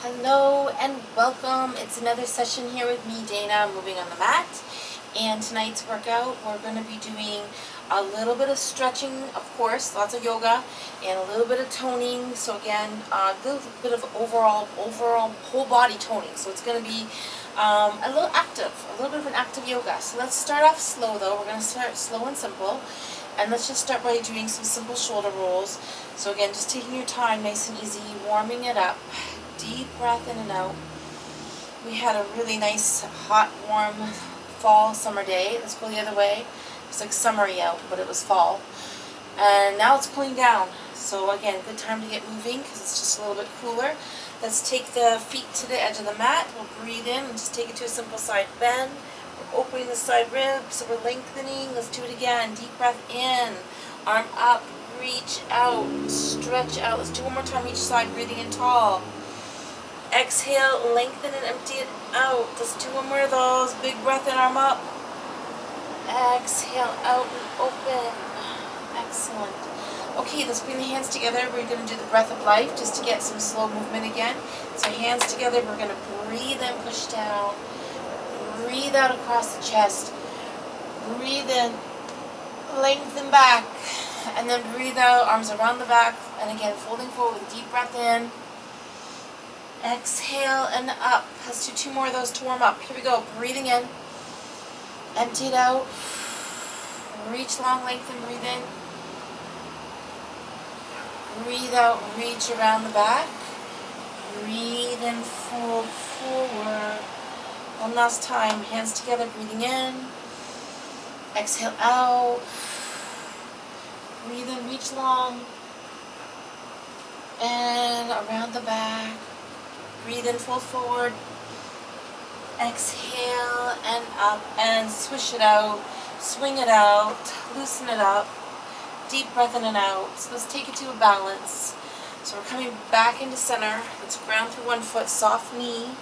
Hello and welcome. It's another session here with me, Dana, moving on the mat. And tonight's workout, we're going to be doing a little bit of stretching, of course, lots of yoga, and a little bit of toning. So again, a little bit of overall whole body toning. So it's going to be a little bit of an active yoga. So let's start off slow though. We're going to start slow and simple. And let's just start by doing some simple shoulder rolls. So again, just taking your time, nice and easy, warming it up. Deep breath in and out. We had a really nice, hot, warm fall, summer day. Let's go the other way. It's like summery out, but it was fall. And now it's cooling down. So again, good time to get moving because it's just a little bit cooler. Let's take the feet to the edge of the mat. We'll breathe in and just take it to a simple side bend. We're opening the side ribs, so we're lengthening. Let's do it again. Deep breath in, arm up, reach out, stretch out. Let's do one more time each side, breathing in tall. Exhale, lengthen and empty it out. Let's do one more of those. Big breath in, arm up. Exhale, out and open. Excellent. Okay, let's bring the hands together. We're going to do the breath of life just to get some slow movement again. So hands together, we're going to breathe in, push down. Breathe out across the chest. Breathe in, lengthen back. And then breathe out, arms around the back. And again, folding forward with deep breath in. Exhale and up. Let's do two more of those to warm up. Here we go. Breathing in. Empty it out. Reach long, lengthen, breathe in. Breathe out, reach around the back. Breathe in, fold forward. One last time. Hands together, breathing in. Exhale out. Breathe in, reach long. And around the back. Breathe in, fold forward. Exhale and up and swish it out. Swing it out. Loosen it up. Deep breath in and out. So let's take it to a balance. So we're coming back into center. Let's ground through one foot, soft knee.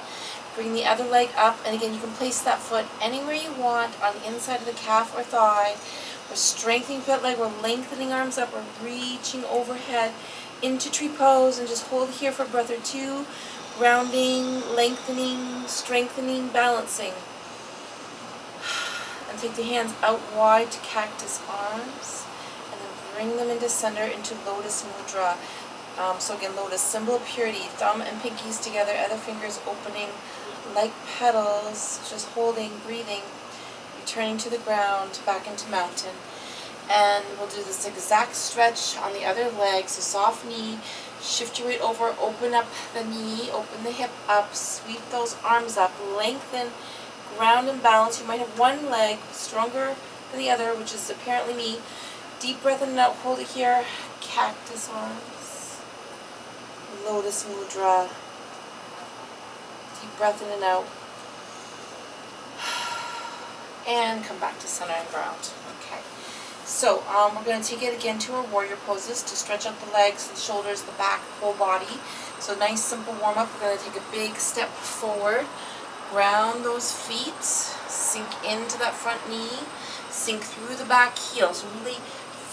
Bring the other leg up. And again, you can place that foot anywhere you want on the inside of the calf or thigh. We're strengthening that leg. We're lengthening arms up. We're reaching overhead into tree pose. And just hold here for a breath or two. Grounding, lengthening, strengthening, balancing. And take the hands out wide to cactus arms. And then bring them into center into lotus mudra. So again, lotus, symbol of purity. Thumb and pinkies together, other fingers opening like petals. Just holding, breathing. Returning to the ground, back into mountain. And we'll do this exact stretch on the other leg. So soft knee. Shift your weight over, open up the knee, open the hip up, sweep those arms up, lengthen, ground and balance. You might have one leg stronger than the other, which is apparently me. Deep breath in and out, hold it here. Cactus arms. Lotus mudra. Deep breath in and out. And come back to center and ground. Okay. So we're going to take it again to our warrior poses to stretch out the legs, the shoulders, the back, whole body. So nice simple warm up. We're going to take a big step forward, ground those feet, sink into that front knee, sink through the back heel. So really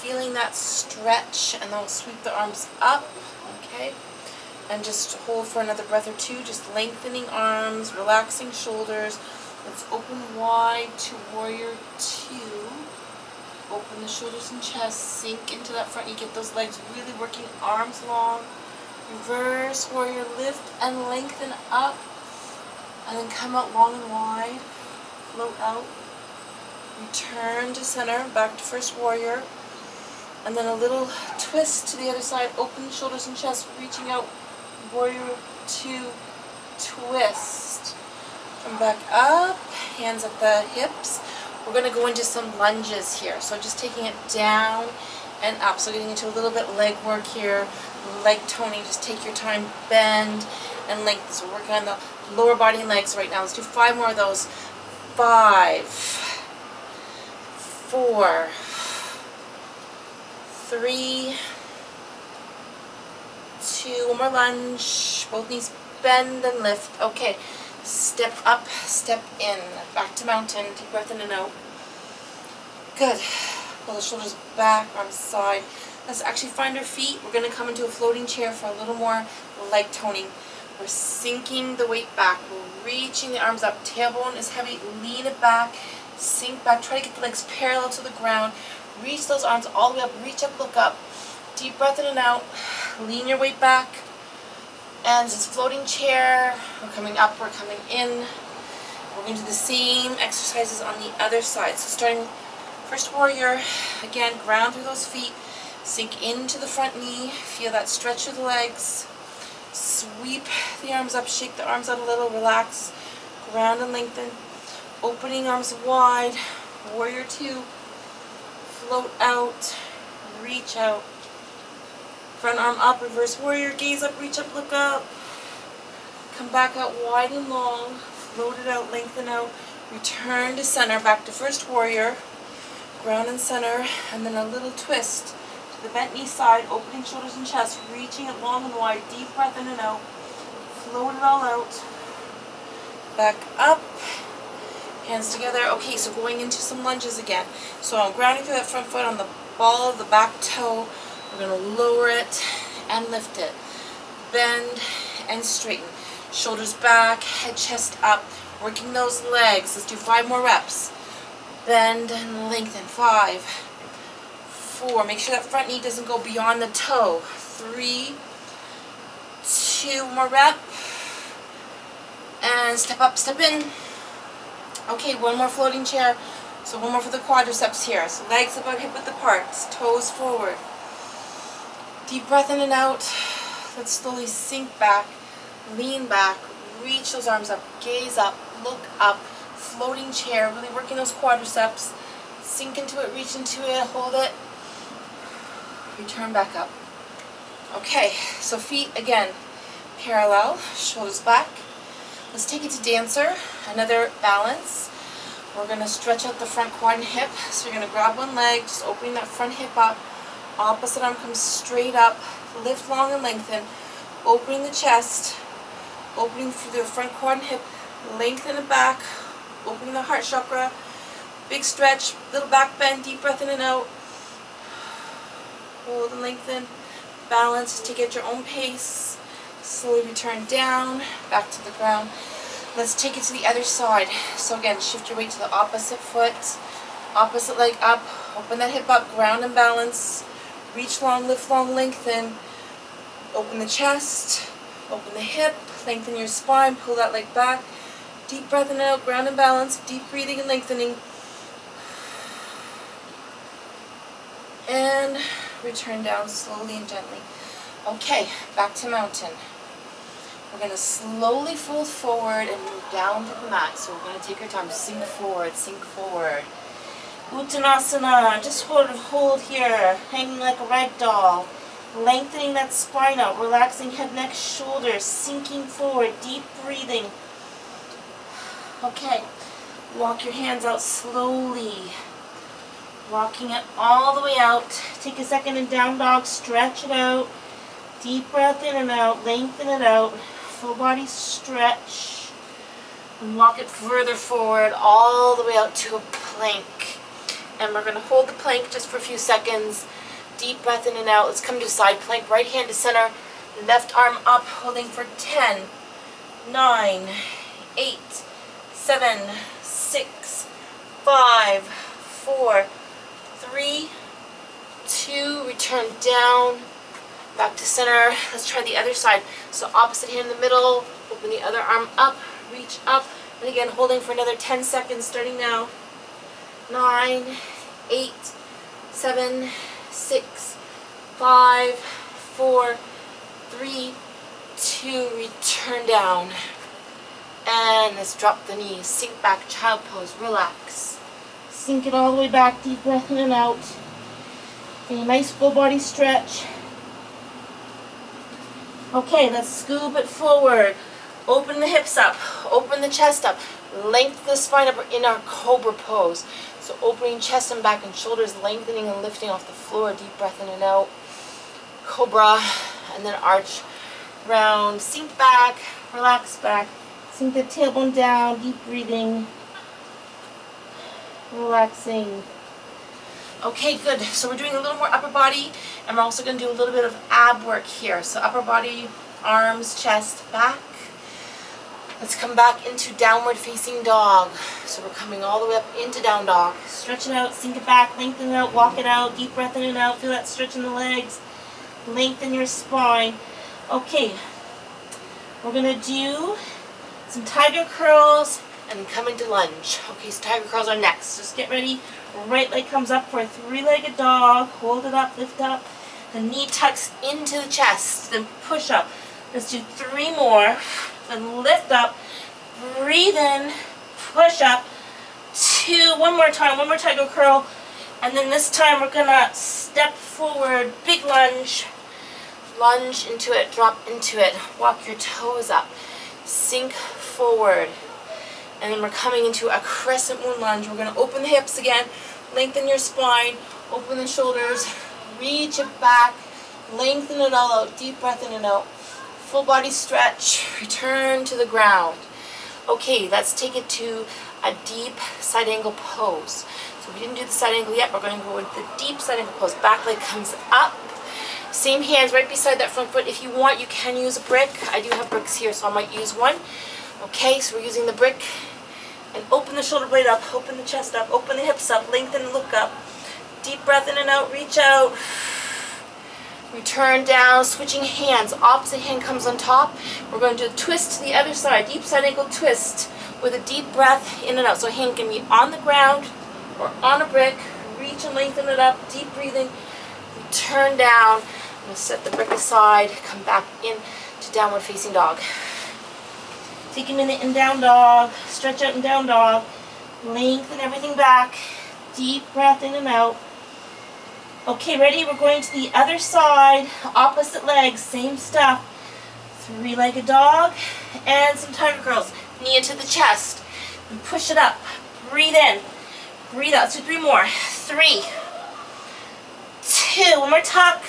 feeling that stretch, and then we'll sweep the arms up, okay? And just hold for another breath or two, just lengthening arms, relaxing shoulders. Let's open wide to warrior two. Open the shoulders and chest, sink into that front knee, get those legs really working, arms long. Reverse warrior, lift and lengthen up, and then come out long and wide, float out. Return to center, back to first warrior, and then a little twist to the other side, open the shoulders and chest, reaching out, warrior two, twist. Come back up, hands at the hips. We're going to go into some lunges here. So just taking it down and up. So getting into a little bit leg work here, leg toning. Just take your time, bend and lengthen. So we're working on the lower body and legs right now. Let's do 5 more of those. 5, 4, 3, 2. One more lunge. Both knees bend and lift. Okay. Step up, step in. Back to mountain. Deep breath in and out. Good. Pull the shoulders back, arms side. Let's actually find our feet. We're going to come into a floating chair for a little more leg toning. We're sinking the weight back. We're reaching the arms up. Tailbone is heavy. Lean it back. Sink back. Try to get the legs parallel to the ground. Reach those arms all the way up. Reach up, look up. Deep breath in and out. Lean your weight back. And it's floating chair. We're coming up. We're coming in. We're going to do the same exercises on the other side. So starting first warrior. Again, ground through those feet. Sink into the front knee. Feel that stretch through the legs. Sweep the arms up, shake the arms out a little, relax, ground and lengthen, opening arms wide, warrior two, float out, reach out, front arm up, reverse warrior, gaze up, reach up, look up, come back out wide and long, float it out, lengthen out, return to center, back to first warrior, ground and center, and then a little twist. The bent knee side, opening shoulders and chest, reaching it long and wide, deep breath in and out, float it all out, back up, hands together. Okay, so going into some lunges again. So I'm grounding through that front foot on the ball of the back toe. We're going to lower it and lift it, bend and straighten, shoulders back, head, chest up, working those legs. Let's do 5 more reps, bend and lengthen, 5, 4, make sure that front knee doesn't go beyond the toe. 3, 2 more rep, and step up, step in. Okay, 1 more floating chair. So 1 more for the quadriceps here. So legs about hip width apart, toes forward. Deep breath in and out. Let's slowly sink back, lean back, reach those arms up, gaze up, look up, floating chair, really working those quadriceps. Sink into it, reach into it, hold it. Return back up. Okay, so feet again, parallel, shoulders back. Let's take it to dancer, another balance. We're going to stretch out the front quad and hip. So you're going to grab one leg, just opening that front hip up. Opposite arm comes straight up, lift long and lengthen. Opening the chest, opening through the front quad and hip, lengthen it back, opening the heart chakra. Big stretch, little back bend, deep breath in and out. Hold and lengthen, balance, take it at your own pace. Slowly return down, back to the ground. Let's take it to the other side. So again, shift your weight to the opposite foot, opposite leg up, open that hip up, ground and balance. Reach long, lift long, lengthen. Open the chest, open the hip, lengthen your spine, pull that leg back. Deep breath in and out, ground and balance, deep breathing and lengthening. And return down slowly and gently. Okay, back to mountain. We're going to slowly fold forward and move down to the mat. So we're going to take our time, sink forward, sink forward. Uttanasana, just hold here, hanging like a rag doll. Lengthening that spine out, relaxing head, neck, shoulders, sinking forward, deep breathing. Okay, walk your hands out slowly. Walking it all the way out. Take a second in down dog, stretch it out. Deep breath in and out, lengthen it out. Full body stretch. And walk it further forward, all the way out to a plank. And we're going to hold the plank just for a few seconds. Deep breath in and out. Let's come to side plank, right hand to center, left arm up, holding for 10, 9, 8, 7, 6, 5, 4, 3, 2, return down, back to center. Let's try the other side. So opposite hand in the middle, open the other arm up, reach up, and again holding for another 10 seconds starting now. 9, 8, 7, 6, 5, 4, 3, 2, return down. And let's drop the knees, sink back, child pose, relax. Sink it all the way back, deep breath in and out. Okay, nice full body stretch. Okay, let's scoop it forward. Open the hips up, open the chest up, lengthen the spine up in our cobra pose. So opening chest and back and shoulders, lengthening and lifting off the floor, deep breath in and out. Cobra, and then arch round, sink back, relax back. Sink the tailbone down, deep breathing. Relaxing. Okay, good. So we're doing a little more upper body, and we're also going to do a little bit of ab work here. So upper body, arms, chest, back. Let's come back into downward facing dog. So we're coming all the way up into down dog. Stretch it out, sink it back, lengthen it out, walk it out, deep breath in and out. Feel that stretch in the legs. Lengthen your spine. Okay, we're going to do some tiger curls and come into lunge. Okay, so tiger curls are next. Just get ready. Right leg comes up for a three-legged dog. Hold it up, lift up. The knee tucks into the chest. Then push up. Let's do 3 more. Then lift up. Breathe in. Push up. 2. One more time. One more tiger curl. And then this time we're going to step forward. Big lunge. Lunge into it. Drop into it. Walk your toes up. Sink forward. And then we're coming into a crescent moon lunge. We're going to open the hips again, lengthen your spine, open the shoulders, reach it back, lengthen it all out, deep breath in and out. Full body stretch, return to the ground. Okay, let's take it to a deep side angle pose. So we didn't do the side angle yet. We're going to go into the deep side angle pose. Back leg comes up. Same hands right beside that front foot. If you want, you can use a brick. I do have bricks here, so I might use one. Okay, so we're using the brick, and open the shoulder blade up, open the chest up, open the hips up, lengthen and look up. Deep breath in and out, reach out. Return down, switching hands. Opposite hand comes on top. We're going to do a twist to the other side, deep side ankle twist with a deep breath in and out. So hand can be on the ground or on a brick. Reach and lengthen it up, deep breathing. Turn down. I'm going to set the brick aside, come back in to downward facing dog. Take a minute in down dog, stretch out in down dog, lengthen everything back, deep breath in and out. Okay, ready? We're going to the other side, opposite legs, same stuff. Three-legged dog and some tiger curls. Knee into the chest and push it up. Breathe in, breathe out. Let's do 3 more. 3, 2, one more tuck.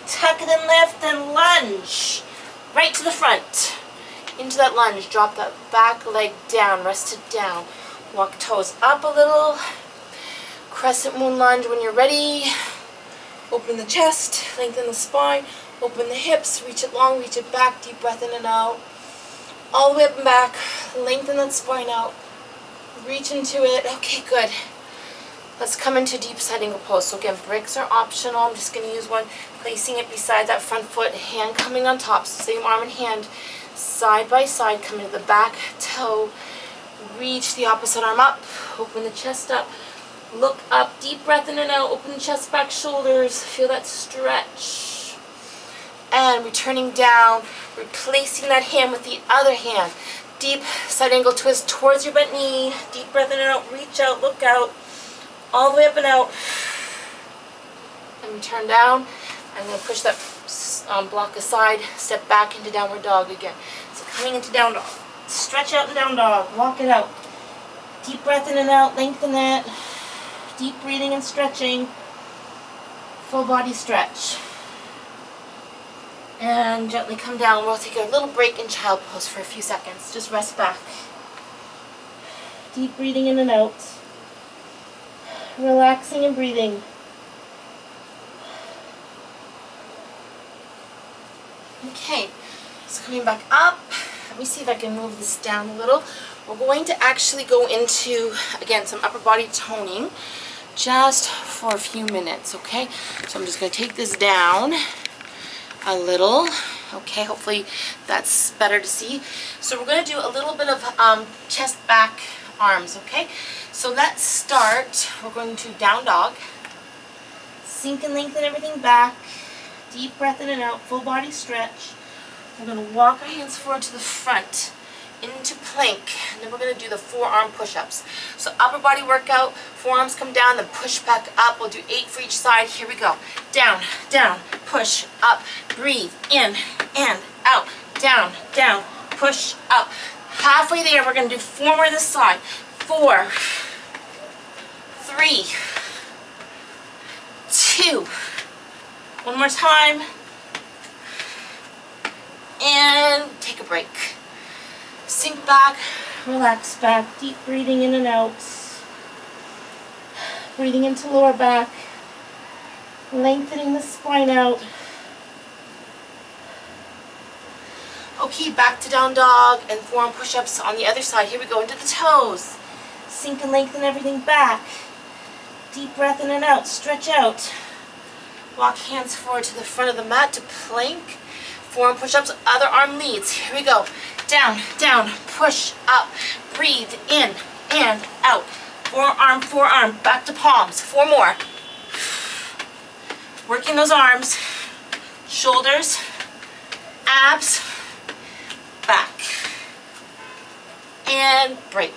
Tuck and then lift and lunge. Right to the front. Into that lunge, drop that back leg down, rest it down. Walk toes up a little. Crescent moon lunge when you're ready. Open the chest, lengthen the spine, open the hips, reach it long, reach it back, deep breath in and out. All the way up and back, lengthen that spine out. Reach into it. Okay, good. Let's come into deep side angle pose. So again, bricks are optional. I'm just going to use one, placing it beside that front foot, hand coming on top, same arm and hand. Side by side, come into the back toe, reach the opposite arm up, open the chest up, look up, deep breath in and out, open the chest, back, shoulders, feel that stretch. And returning down, replacing that hand with the other hand. Deep side angle twist towards your bent knee, deep breath in and out, reach out, look out, all the way up and out. And return down. I'm going to push that block aside, step back into downward dog again. So coming into down dog. Stretch out in down dog, walk it out. Deep breath in and out, lengthen it. Deep breathing and stretching. Full body stretch. And gently come down. We'll take a little break in child pose for a few seconds. Just rest back. Deep breathing in and out. Relaxing and breathing. Okay, so coming back up, let me see if I can move this down a little. We're going to actually go into, again, some upper body toning just for a few minutes, okay? So I'm just going to take this down a little, okay? Hopefully that's better to see. So we're going to do a little bit of chest, back, arms, okay? So let's start. We're going to down dog. Sink and lengthen everything back. Deep breath in and out, full body stretch. We're going to walk our hands forward to the front into plank, and then we're going to do the forearm push-ups. So upper body workout, forearms come down, then push back up. We'll do 8 for each side. Here we go. Down, down, push, up, breathe, in, and out, down, down, push, up. Halfway there, we're going to do 4 more this side. 4, 3, 2, one more time, and take a break. Sink back, relax back, deep breathing in and out. Breathing into lower back, lengthening the spine out. Okay, back to down dog and forearm push-ups on the other side. Here we go, into the toes. Sink and lengthen everything back. Deep breath in and out, stretch out. Walk hands forward to the front of the mat to plank. Forearm push-ups, other arm leads. Here we go. Down, down, push up. Breathe in and out. Forearm, forearm, back to palms. 4 more. Working those arms, shoulders, abs, back. And break.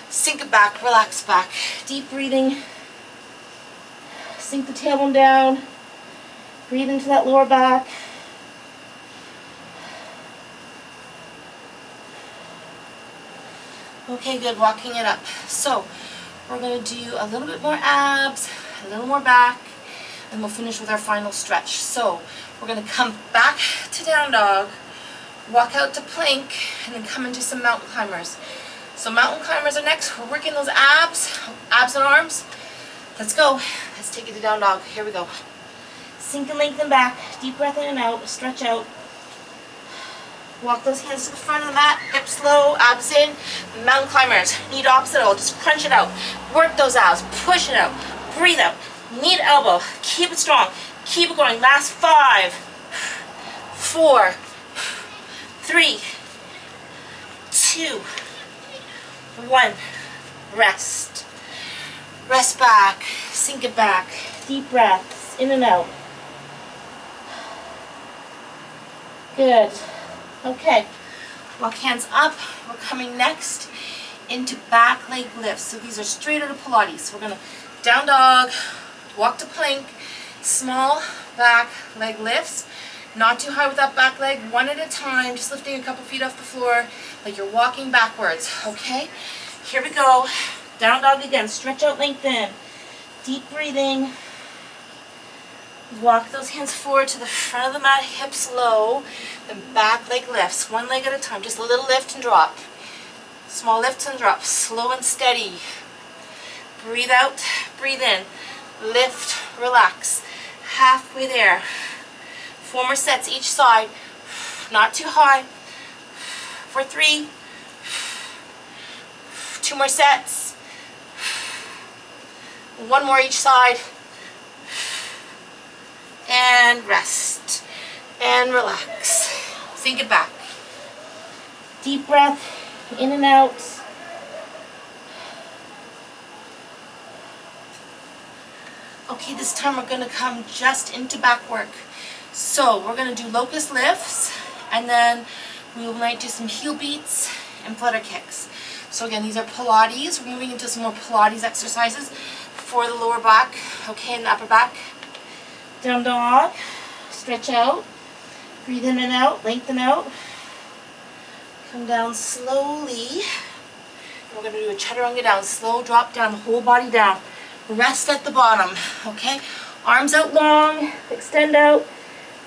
Sink it back, relax back. Deep breathing. Sink the tailbone down. Breathe into that lower back. Okay, good, walking it up. So, we're going to do a little bit more abs, a little more back, and we'll finish with our final stretch. So, we're going to come back to down dog, walk out to plank, and then come into some mountain climbers. So mountain climbers are next. We're working those abs and arms. Let's go. Let's take it to down dog. Here we go. Sink and lengthen back, deep breath in and out, stretch out. Walk those hands to the front of the mat, hips low, abs in. Mountain climbers, knee to opposite elbow, just crunch it out. Work those abs, push it out, breathe out. Knee to elbow, keep it strong, keep it going. Last 5, 4, 3, 2, 1. Rest. Rest back, sink it back. Deep breaths, in and out. Good. Okay, walk hands up. We're coming next into back leg lifts. So these are straight out of Pilates. We're gonna down dog, walk to plank, small back leg lifts. Not too high with that back leg, one at a time, just lifting a couple feet off the floor like you're walking backwards, okay? Here we go, down dog again, stretch out, lengthen. Deep breathing. Walk those hands forward to the front of the mat, hips low, then back leg lifts, one leg at a time, just a little lift and drop. Small lifts and drops, slow and steady. Breathe out, breathe in, lift, relax. Halfway there. 4 more sets each side, not too high. For 3, 2 more sets, 1 more each side. And rest, and relax. Sink it back. Deep breath, in and out. Okay, this time we're gonna come just into back work. So we're gonna do locust lifts, and then we might do some heel beats and flutter kicks. So again, these are Pilates. We're moving into some more Pilates exercises for the lower back, okay, and the upper back. Down dog, stretch out, breathe in and out, lengthen out. Come down slowly. And we're going to do a chaturanga down, slow drop down, the whole body down. Rest at the bottom, okay? Arms out long, extend out.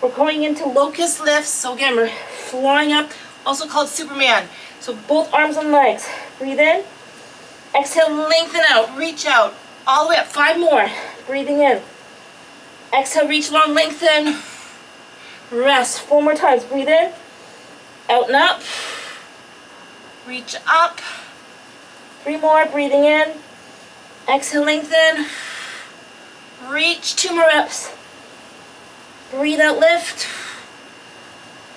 We're going into locust lifts. So again, we're flying up, also called Superman. So both arms and legs. Breathe in, exhale, lengthen out, reach out, all the way up. 5 more, breathing in. Exhale, reach long, lengthen. Rest. 4 more times. Breathe in. Out and up. Reach up. 3 more. Breathing in. Exhale, lengthen. Reach. 2 more reps. Breathe out, lift.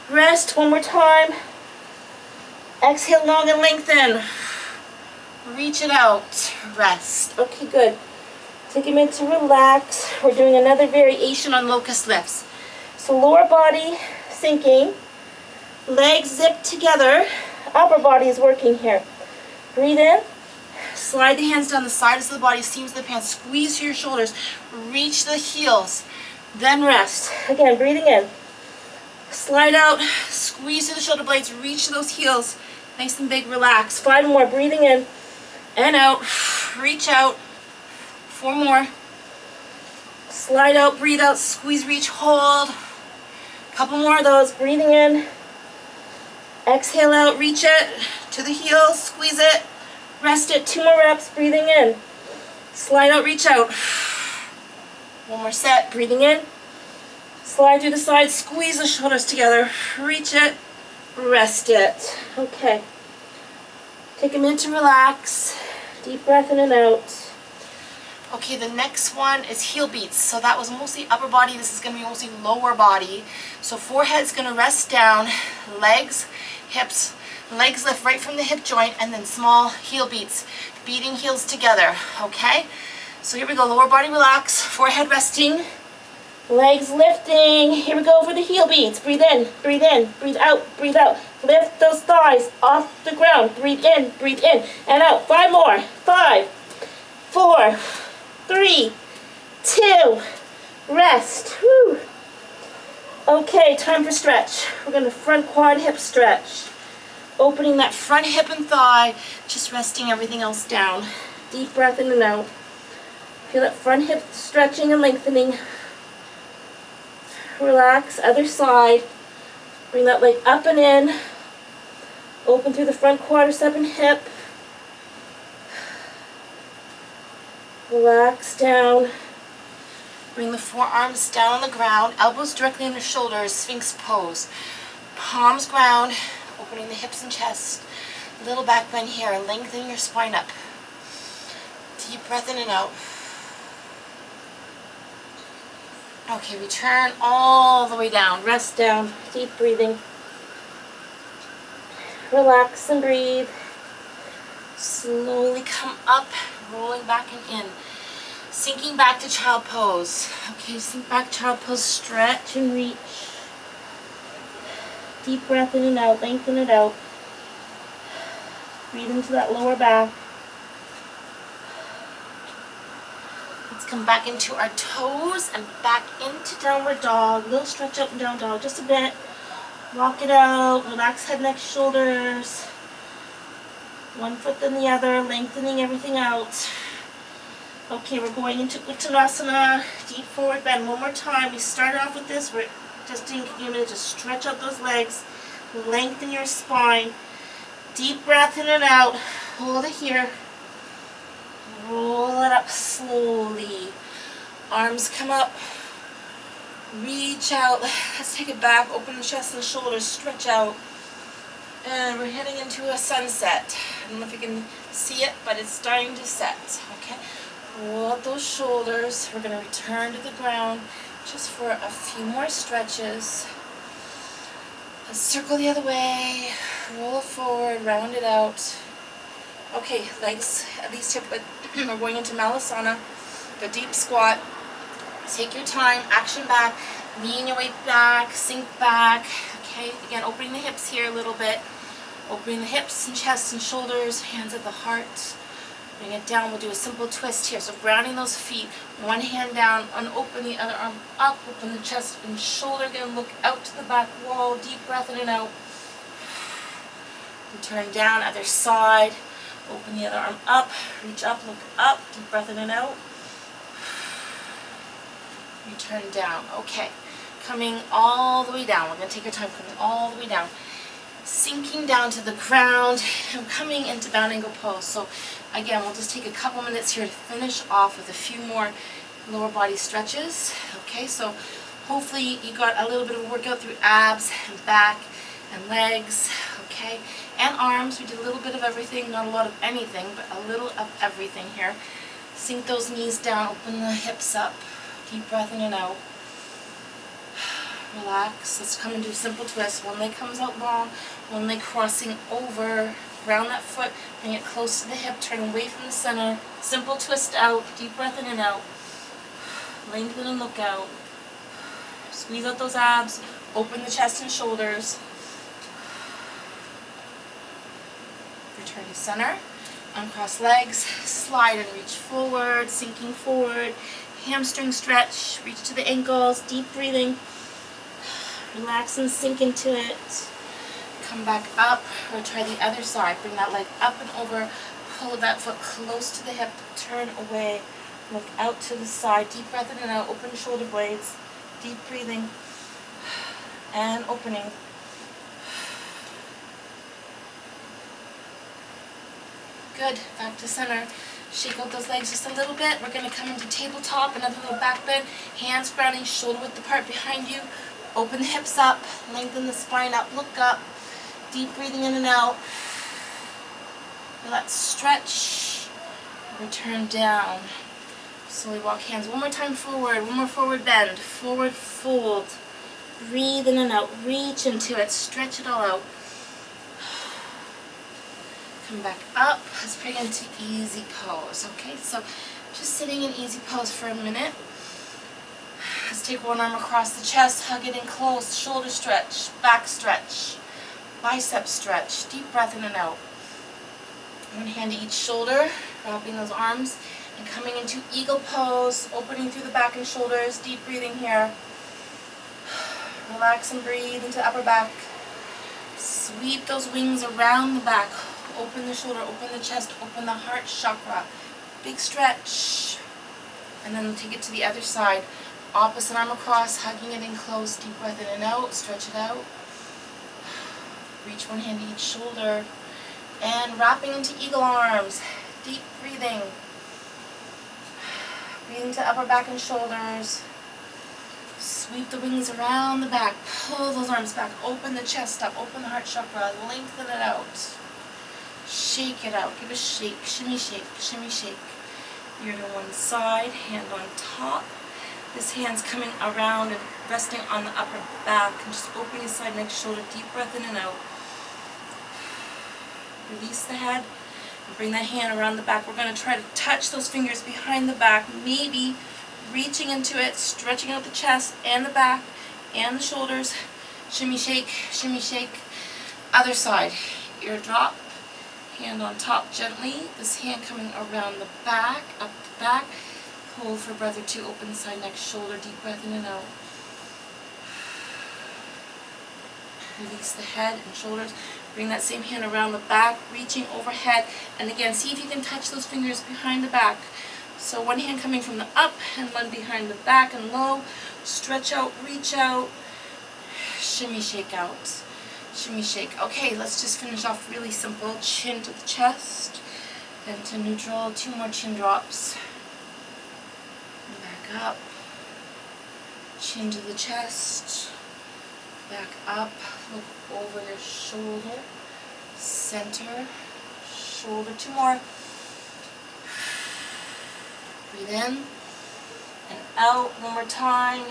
Rest. 1 more time. Exhale, long and lengthen. Reach it out. Rest. Okay, good. Take a minute to relax. We're doing another variation on locust lifts. So lower body sinking, legs zipped together, upper body is working here. Breathe in, slide the hands down the sides of the body, seams of the pants, squeeze through your shoulders, reach the heels, then rest. Again, breathing in, slide out, squeeze through the shoulder blades, reach those heels, nice and big, relax. 5 more, breathing in and out, reach out. 4 more. Slide out, breathe out, squeeze, reach, hold. Couple more of those. Breathing in. Exhale out, reach it to the heels, squeeze it, rest it. 2 more reps, breathing in. Slide out, reach out. 1 more set, breathing in. Slide through the sides, squeeze the shoulders together, reach it. rest it. Okay. Take a minute to relax. Deep breath in and out. Okay, the next one is heel beats. So that was mostly upper body. This is going to be mostly lower body. So forehead's going to rest down. Legs, hips, legs lift right from the hip joint, and then small heel beats. Beating heels together, okay? So here we go, lower body relax, forehead resting, legs lifting. Here we go for the heel beats. Breathe in, breathe in, breathe out, breathe out. Lift those thighs off the ground. Breathe in, and out. 5 more. 5, 4, 3, 2, rest. Whew. Okay, time for stretch. We're going to front quad hip stretch. Opening that front hip and thigh, just resting everything else down. Deep breath in and out. Feel that front hip stretching and lengthening. Relax, other side. Bring that leg up and in. Open through the front quadricep and hip. Relax down. Bring the forearms down on the ground, elbows directly under shoulders, Sphinx pose. Palms ground, opening the hips and chest. Little back bend here, lengthening your spine up. Deep breath in and out. Okay, return all the way down. Rest down, deep breathing. Relax and breathe. Slowly come up, rolling back and in. Sinking back to child pose. Okay, sink back, child pose, stretch and reach. Deep breath in and out, lengthen it out. Breathe into that lower back. Let's come back into our toes and back into downward dog. Little stretch up and down dog, just a bit. Walk it out, relax head, neck, shoulders. One foot then the other, lengthening everything out. Okay, we're going into Uttanasana, deep forward bend. One more time. We started off with this. We're just taking a minute to stretch out those legs, lengthen your spine. Deep breath in and out. Hold it here. Roll it up slowly. Arms come up. Reach out. Let's take it back. Open the chest and shoulders. Stretch out. And we're heading into a sunset. I don't know if you can see it, but it's starting to set. Okay. Roll out those shoulders. We're going to return to the ground just for a few more stretches. Let's circle the other way. Roll it forward. Round it out. Okay, legs at least hip width. We're going into Malasana, the deep squat. Take your time. Action back. Lean your weight back. Sink back. Okay, again, opening the hips here a little bit. Opening the hips and chest and shoulders. Hands at the heart. Bring it down. We'll do a simple twist here. So grounding those feet. One hand down, unopen the other arm up. Open the chest and shoulder again. Look out to the back wall. Deep breath in and out. And turn down, other side. Open the other arm up. Reach up, look up. Deep breath in and out. Return down. Okay. Coming all the way down. We're going to take our time coming all the way down. Sinking down to the ground and coming into bound angle pose. So again, we'll just take a couple minutes here to finish off with a few more lower body stretches. Okay, so hopefully you got a little bit of workout through abs and back and legs, okay, and arms. We did a little bit of everything, not a lot of anything, but a little of everything here. Sink those knees down, open the hips up, deep breath in and out. Relax. Let's come and do simple twists. One leg comes out long, one leg crossing over. Round that foot, bring it close to the hip, turn away from the center. Simple twist out, deep breath in and out. Lengthen and look out. Squeeze out those abs, open the chest and shoulders. Return to center. Uncross legs, slide and reach forward, sinking forward. Hamstring stretch, reach to the ankles, deep breathing. Relax and sink into it. Come back up, or try the other side. Bring that leg up and over. Pull that foot close to the hip. Turn away. Look out to the side. Deep breath in and out. Open shoulder blades. Deep breathing. And opening. Good. Back to center. Shake out those legs just a little bit. We're going to come into tabletop. Another little back bend. Hands grounding, shoulder width apart behind you. Open the hips up. Lengthen the spine up. Look up. Deep breathing in and out. Let's stretch. Return down. Slowly walk hands. One more time forward. One more forward bend. Forward fold. Breathe in and out. Reach into it. Stretch it all out. Come back up. Let's bring into easy pose. Okay, so just sitting in easy pose for a minute. Let's take one arm across the chest. Hug it in close. Shoulder stretch. Back stretch. Bicep stretch. Deep breath in and out. One hand to each shoulder, wrapping those arms, and coming into eagle pose, opening through the back and shoulders, deep breathing here. Relax and breathe into upper back. Sweep those wings around the back. Open the shoulder, open the chest, open the heart chakra. Big stretch. And then we'll take it to the other side. Opposite arm across, hugging it in close, deep breath in and out, stretch it out. Reach one hand to each shoulder. And wrapping into eagle arms. Deep breathing. Breathing to upper back and shoulders. Sweep the wings around the back. Pull those arms back. Open the chest up. Open the heart chakra. Lengthen it out. Shake it out. Give a shake. Shimmy shake. Shimmy shake. You're to one side. Hand on top. This hand's coming around and resting on the upper back. And just opening the side, next shoulder. Deep breath in and out. Release the head and bring that hand around the back. We're going to try to touch those fingers behind the back, maybe reaching into it, stretching out the chest and the back and the shoulders. Shimmy shake, shimmy shake. Other side. Ear drop, hand on top gently. This hand coming around the back, up the back. Hold for a breath or two. Open the side, next shoulder. Deep breath in and out. Release the head and shoulders. Bring that same hand around the back, reaching overhead. And again, see if you can touch those fingers behind the back. So one hand coming from the up and one behind the back and low. Stretch out, reach out. Shimmy shake out. Shimmy shake. Okay, let's just finish off really simple. Chin to the chest. Then to neutral. 2 more chin drops. Back up. Chin to the chest. Back up, look over your shoulder, center, shoulder, 2 more. Breathe in and out, 1 more time.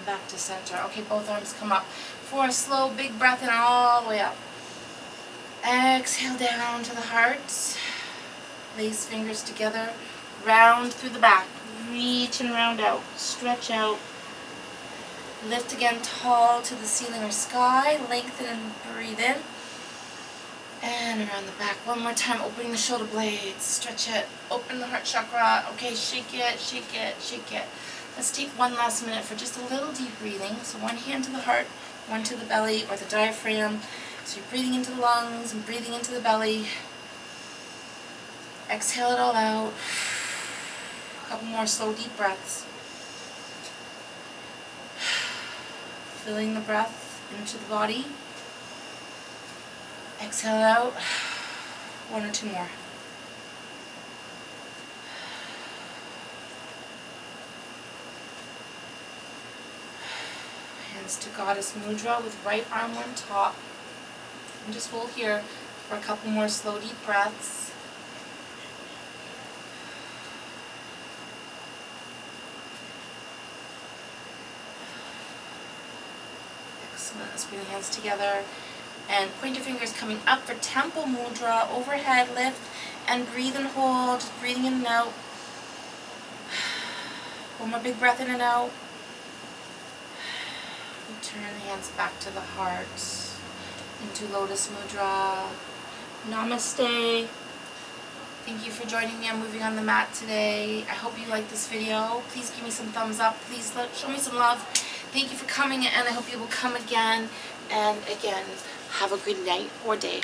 Back to center. Okay, both arms come up. For a slow, big breath in all the way up. Exhale down to the heart. Lace fingers together. Round through the back. Reach and round out. Stretch out. Lift again tall to the ceiling or sky. Lengthen and breathe in. And around the back. 1 more time. Opening the shoulder blades. Stretch it. Open the heart chakra. Okay, shake it, shake it, shake it. Let's take 1 last minute for just a little deep breathing. So 1 hand to the heart, 1 to the belly or the diaphragm. So you're breathing into the lungs and breathing into the belly. Exhale it all out. A couple more slow deep breaths. Filling the breath into the body. Exhale it out. 1 or 2 more. Hands to Goddess Mudra with right arm on top. And just hold here for a couple more slow deep breaths. Excellent. Let's bring the hands together and point your fingers coming up for Temple Mudra, overhead lift, and breathe and hold, just breathing in and out. 1 more big breath in and out. Turn the hands back to the heart into Lotus Mudra. Namaste. Thank you for joining me. I'm moving on the mat today. I hope you liked this video. Please give me some thumbs up. Please show me some love. Thank you for coming, and I hope you will come again and again. Have a good night or day.